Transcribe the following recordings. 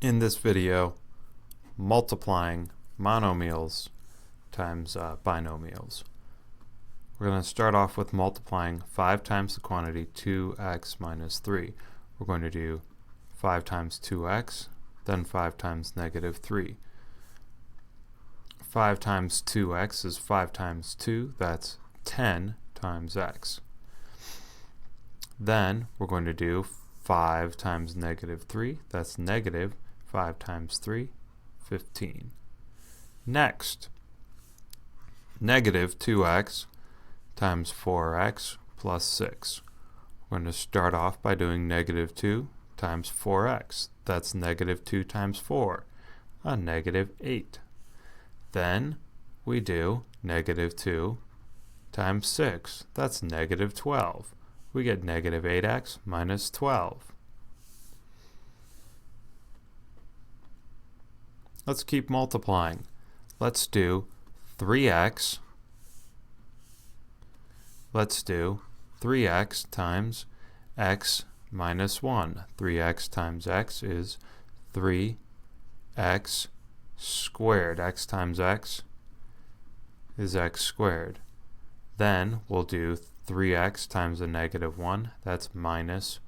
In this video, multiplying monomials times binomials. We're going to start off with multiplying 5 times the quantity 2x minus 3. We're going to do 5 times 2x, then 5 times negative 3. 5 times 2x is 5 times 2, that's 10 times x. Then we're going to do 5 times negative 3, that's negative 5 times 3, 15. Next, negative 2x times 4x plus 6. We're going to start off by doing negative 2 times 4x. That's negative 2 times 4, a negative 8. Then we do negative 2 times 6. That's negative 12. We get negative 8x minus 12. Let's keep multiplying. Let's do 3x. Let's do 3x times x minus 1. 3x times x is 3x squared. X times x is x squared. Then we'll do 3x times a negative 1. That's minus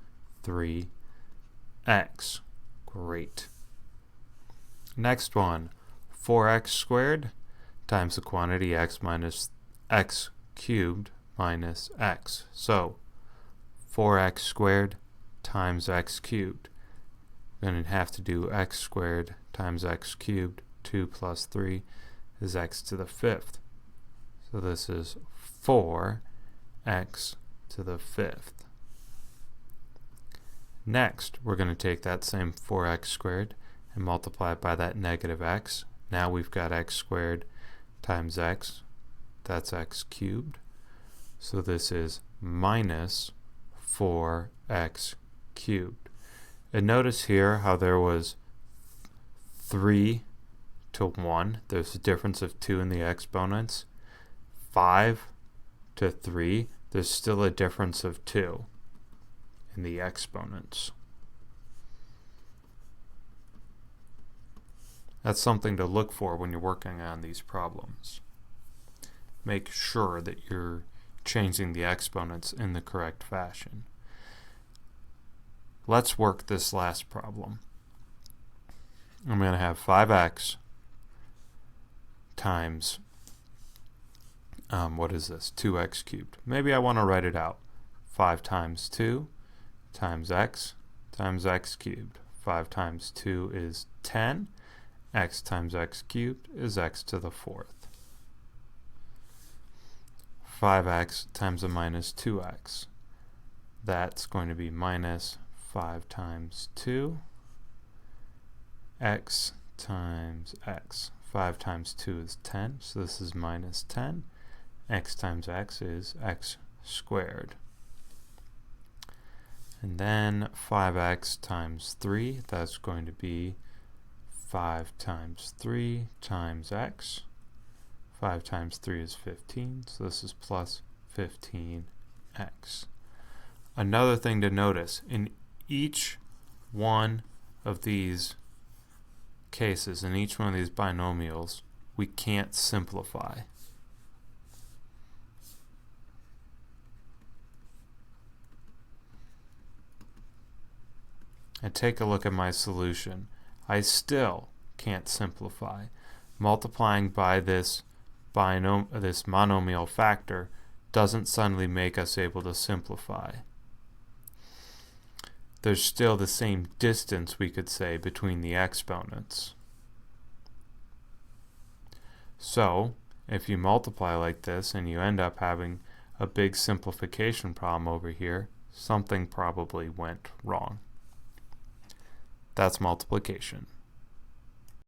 3x. Great. Next one, 4x squared times the quantity x minus x cubed minus x. So 4x squared times x cubed. Then we'd have to do x squared times x cubed. 2 plus 3 is x to the 5th. So this is 4x to the 5th. Next, we're going to take that same 4x squared and multiply it by that negative x. Now we've got x squared times x. That's x cubed. So this is minus 4x cubed. And notice here how there was 3 to 1. There's a difference of 2 in the exponents. 5 to 3. There's still a difference of 2 in the exponents. That's something to look for when you're working on these problems. Make sure that you're changing the exponents in the correct fashion. Let's work this last problem. I'm going to have 5x times, what is this? 2x cubed. Maybe I want to write it out. 5 times 2 times x cubed. 5 times 2 is 10. X times x cubed is x to the 4th. 5x times a minus 2x. That's going to be minus 5 times 2. X times x. 5 times 2 is 10, so this is minus 10. X times x is x squared. And then 5x times 3, that's going to be 5 times 3 times x. 5 times 3 is 15, so this is plus 15x. Another thing to notice, in each one of these cases, in each one of these binomials, we can't simplify. And take a look at my solution. I still can't simplify. Multiplying by this monomial factor doesn't suddenly make us able to simplify. There's still the same distance, we could say, between the exponents. So, if you multiply like this and you end up having a big simplification problem over here, something probably went wrong. That's multiplication.